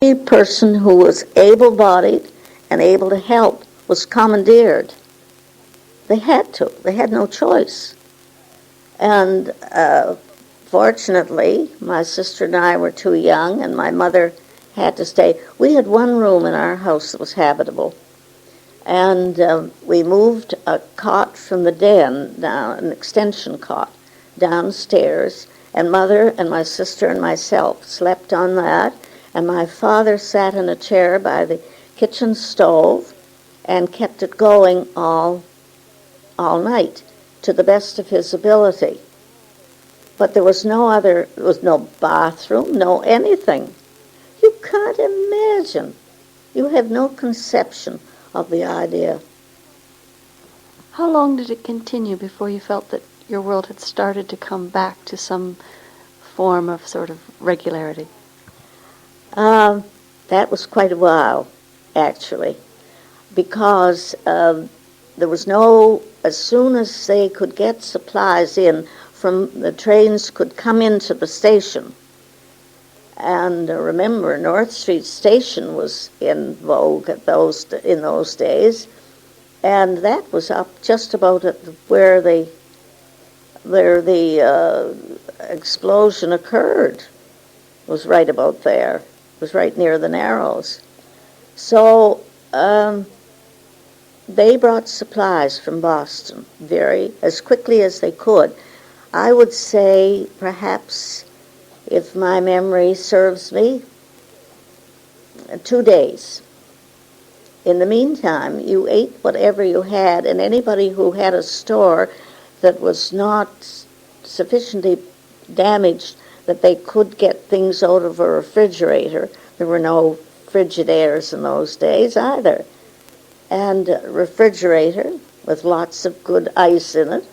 Every person who was able-bodied and able to help was commandeered. They had to. They had no choice. And fortunately, my sister and I were too young, and my mother had to stay. We had one room in our house that was habitable. And we moved a cot from the den, down, an extension cot, downstairs, and Mother and my sister and myself slept on that, and my father sat in a chair by the kitchen stove and kept it going all night to the best of his ability. But there was there was no bathroom, no anything. You can't imagine. You have no conception of the idea. How long did it continue before you felt that your world had started to come back to some form of sort of regularity? That was quite a while, actually, because there was as soon as they could get supplies in from the trains could come into the station. And remember, North Street Station was in vogue in those days, and that was up just about at where the explosion occurred. It was right about there. It was right near the Narrows. So they brought supplies from Boston as quickly as they could. I would say perhaps, if my memory serves me, 2 days. In the meantime, you ate whatever you had, and anybody who had a store that was not sufficiently damaged that they could get things out of a refrigerator. There were no Frigidaires in those days either. And a refrigerator with lots of good ice in it.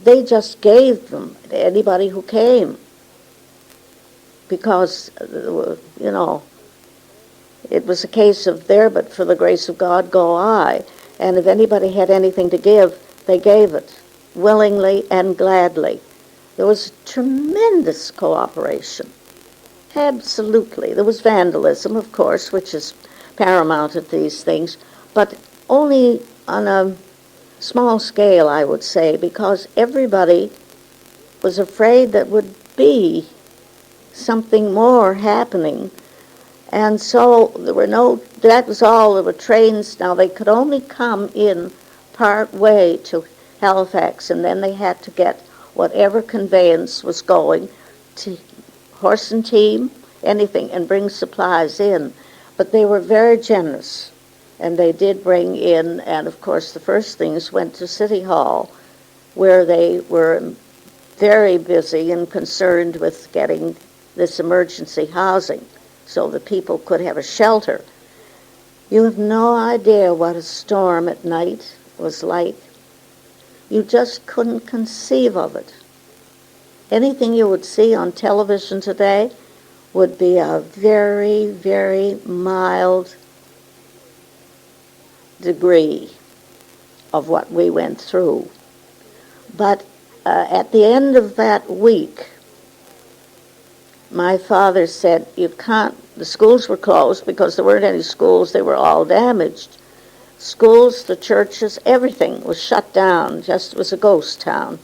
They just gave them to anybody who came because, it was a case of there, but for the grace of God go I. And if anybody had anything to give, they gave it willingly and gladly. There was tremendous cooperation. Absolutely. There was vandalism, of course, which is paramount at these things, but only on a small scale, I would say, because everybody was afraid that would be something more happening. And so that was all. There were trains. Now, they could only come in part way to Halifax, and then they had to get whatever conveyance was going to horse and team, anything, and bring supplies in. But they were very generous, and they did bring in, and of course the first things went to City Hall, where they were very busy and concerned with getting this emergency housing so that people could have a shelter. You have no idea what a storm at night was like. You just couldn't conceive of it. Anything you would see on television today would be a very, very mild degree of what we went through. But at the end of that week, my father said, the schools were closed because there weren't any schools, they were all damaged. Schools, the churches, everything was shut down, just was a ghost town.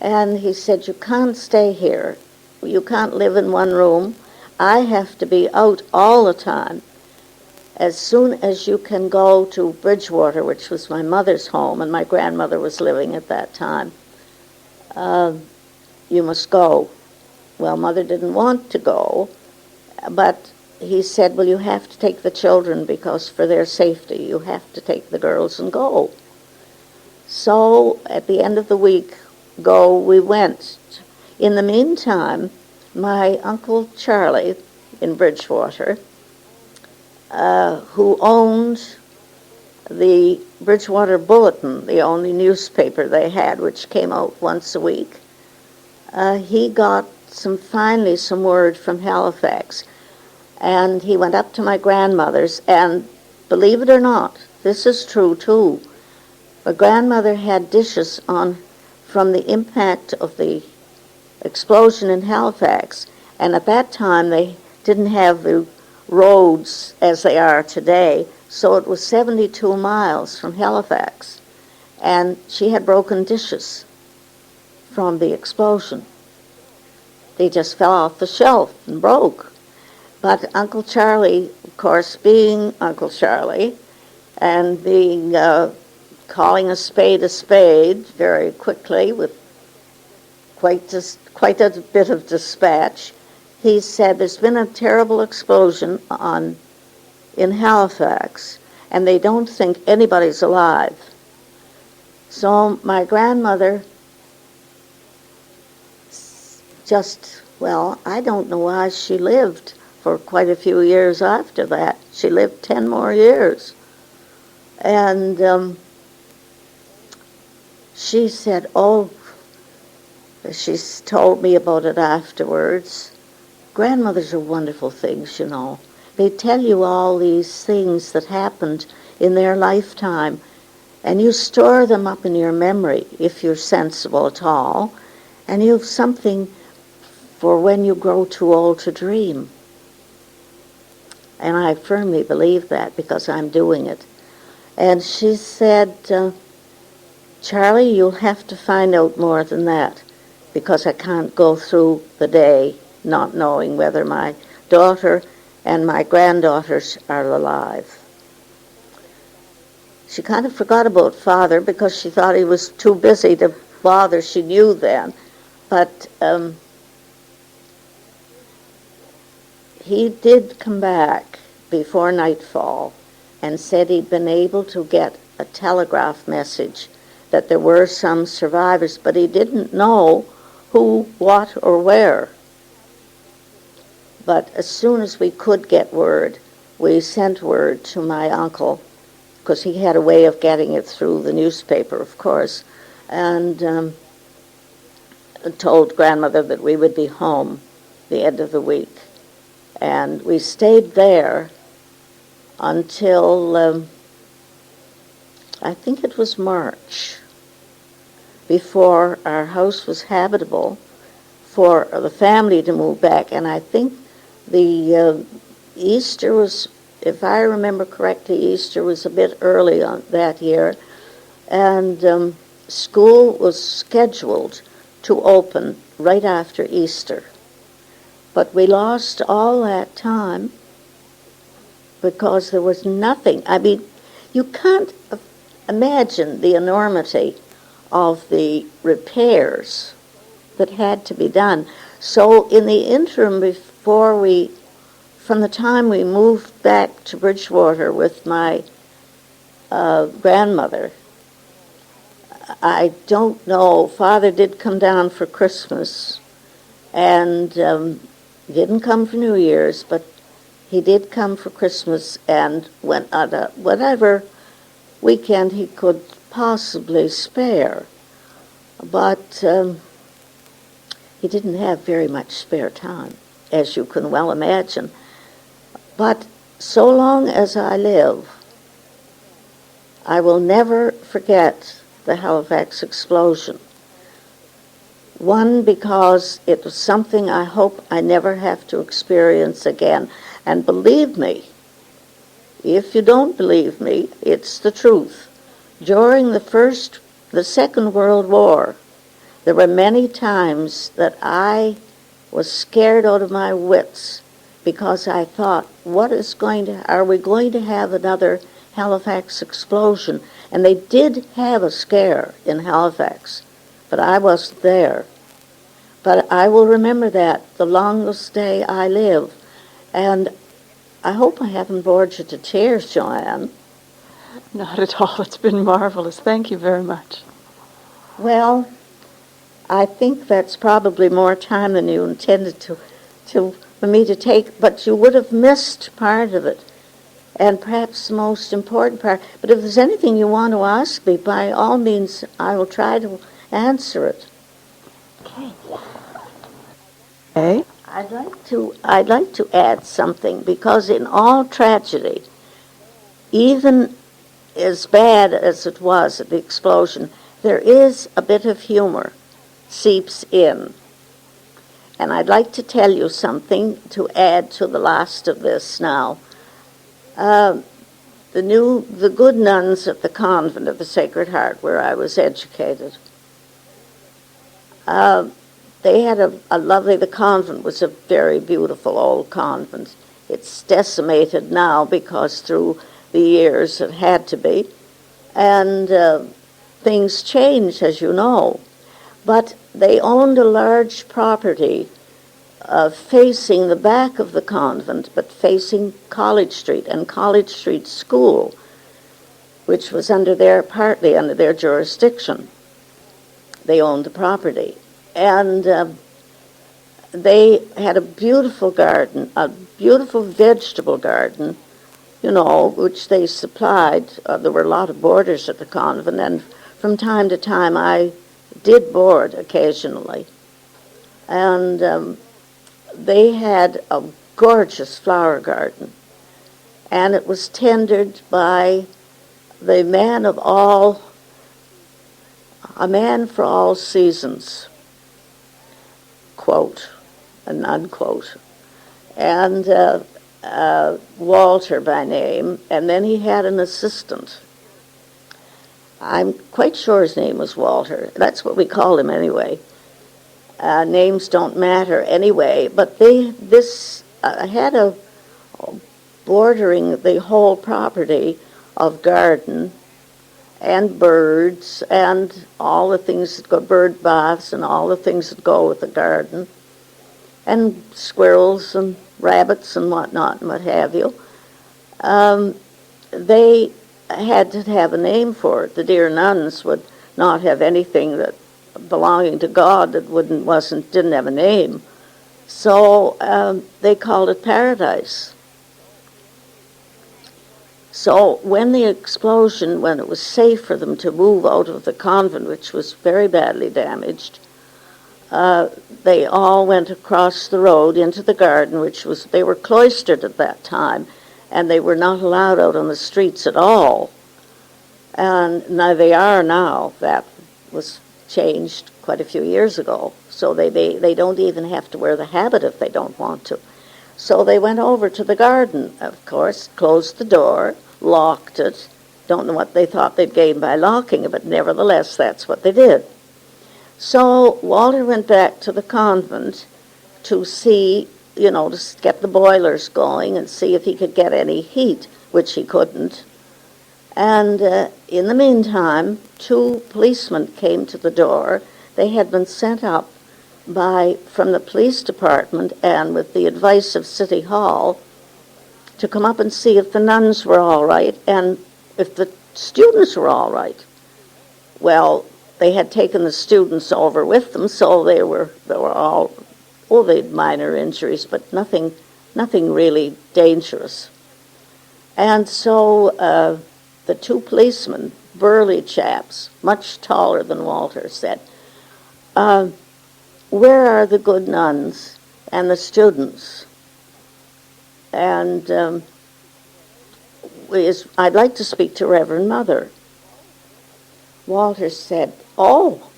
And he said, you can't stay here. You can't live in one room. I have to be out all the time. As soon as you can go to Bridgewater, which was my mother's home, and my grandmother was living at that time, you must go. Well, Mother didn't want to go, but he said, well, you have to take the children because for their safety, you have to take the girls and go. So at the end of the week, we went. In the meantime, my Uncle Charlie in Bridgewater, who owned the Bridgewater Bulletin, the only newspaper they had, which came out once a week, he got finally some word from Halifax. And he went up to my grandmother's, and believe it or not, this is true too. My grandmother had dishes from the impact of the explosion in Halifax, and at that time they didn't have the roads as they are today, so it was 72 miles from Halifax. And she had broken dishes from the explosion. They just fell off the shelf and broke. But Uncle Charlie, of course, being Uncle Charlie, and being calling a spade very quickly with quite a bit of dispatch, he said, there's been a terrible explosion in Halifax, and they don't think anybody's alive. So my grandmother I don't know why she lived for quite a few years after that. She lived 10 more years. And she said, she's told me about it afterwards. Grandmothers are wonderful things, you know. They tell you all these things that happened in their lifetime, and you store them up in your memory, if you're sensible at all, and you have something for when you grow too old to dream. And I firmly believe that because I'm doing it. And she said, Charlie, you'll have to find out more than that, because I can't go through the day not knowing whether my daughter and my granddaughters are alive. She kind of forgot about Father because she thought he was too busy to bother. She knew then. But he did come back before nightfall and said he'd been able to get a telegraph message that there were some survivors, but he didn't know who, what, or where. But as soon as we could get word, we sent word to my uncle, because he had a way of getting it through the newspaper, of course, and told grandmother that we would be home the end of the week. And we stayed there until, I think it was March, before our house was habitable for the family to move back. And I think the Easter was, if I remember correctly, Easter was a bit early on that year, and school was scheduled to open right after Easter. But we lost all that time because there was nothing. I mean, you can't imagine the enormity of the repairs that had to be done. So in the interim from the time we moved back to Bridgewater with my grandmother, I don't know, Father did come down for Christmas, and didn't come for New Year's, but he did come for Christmas and went on whatever weekend he could possibly spare. But he didn't have very much spare time, as you can well imagine. But so long as I live, I will never forget the Halifax explosion. One, because it was something I hope I never have to experience again. And believe me, if you don't believe me, it's the truth. During the Second World War, there were many times that I was scared out of my wits because I thought, are we going to have another Halifax explosion? And they did have a scare in Halifax, but I wasn't there. But I will remember that the longest day I live. And I hope I haven't bored you to tears, Joanne. Not at all. It's been marvelous. Thank you very much. Well, I think that's probably more time than you intended for me to take, but you would have missed part of it, and perhaps the most important part. But if there's anything you want to ask me, by all means, I will try to answer it. Okay. I'd like to add something, because in all tragedy, even as bad as it was at the explosion, there is a bit of humor seeps in. And I'd like to tell you something to add to the last of this now. The good nuns at the convent of the Sacred Heart, where I was educated, they had a lovely, the convent was a very beautiful old convent. It's decimated now because through the years it had to be. And things changed, as you know. But they owned a large property facing the back of the convent, but facing College Street and College Street School, which was partly under their jurisdiction. They owned the property. And they had a beautiful garden, a beautiful vegetable garden, which they supplied. There were a lot of boarders at the convent, and from time to time I did board occasionally. And they had a gorgeous flower garden, and it was tended by the a man for all seasons, quote and unquote, and Walter by name, and then he had an assistant. I'm quite sure his name was Walter. That's what we called him anyway. Names don't matter anyway, but this had a bordering the whole property of garden and birds and all the things that go, bird baths and all the things that go with the garden, and squirrels and rabbits and whatnot and what have you. They had to have a name for it. The dear nuns would not have anything that belonging to God that didn't have a name. So they called it Paradise. So when the explosion, when it was safe for them to move out of the convent, which was very badly damaged, they all went across the road into the garden, they were cloistered at that time, and they were not allowed out on the streets at all. And now they are now. That was changed quite a few years ago. So they don't even have to wear the habit if they don't want to. So they went over to the garden, of course, closed the door, locked it. Don't know what they thought they'd gain by locking it, but nevertheless, that's what they did. So Walter went back to the convent to see, to get the boilers going and see if he could get any heat, which he couldn't. And in the meantime, 2 policemen came to the door. They had been sent up from the police department and with the advice of City Hall to come up and see if the nuns were all right and if the students were all right. Well, they had taken the students over with them, so they were all, they had minor injuries, but nothing really dangerous. And so the 2 policemen, burly chaps, much taller than Walter, said, where are the good nuns and the students? And I'd like to speak to Reverend Mother. Walter said, oh,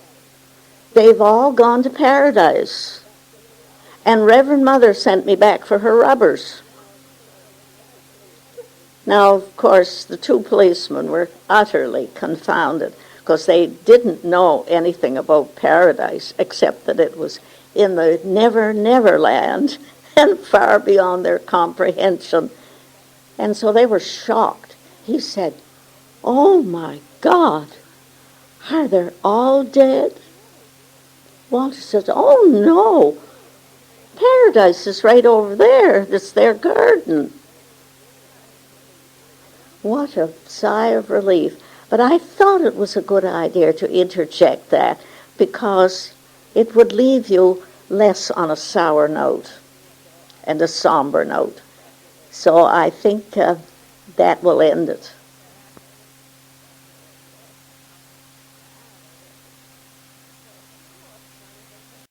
they've all gone to Paradise. And Reverend Mother sent me back for her rubbers. Now, of course, the 2 policemen were utterly confounded because they didn't know anything about Paradise except that it was in the never land and far beyond their comprehension. And so they were shocked. He said, oh my God, are they all dead? Walter says, oh no, Paradise is right over there. It's their garden. What a sigh of relief. But I thought it was a good idea to interject that because it would leave you less on a sour note and a somber note. So I think that will end it.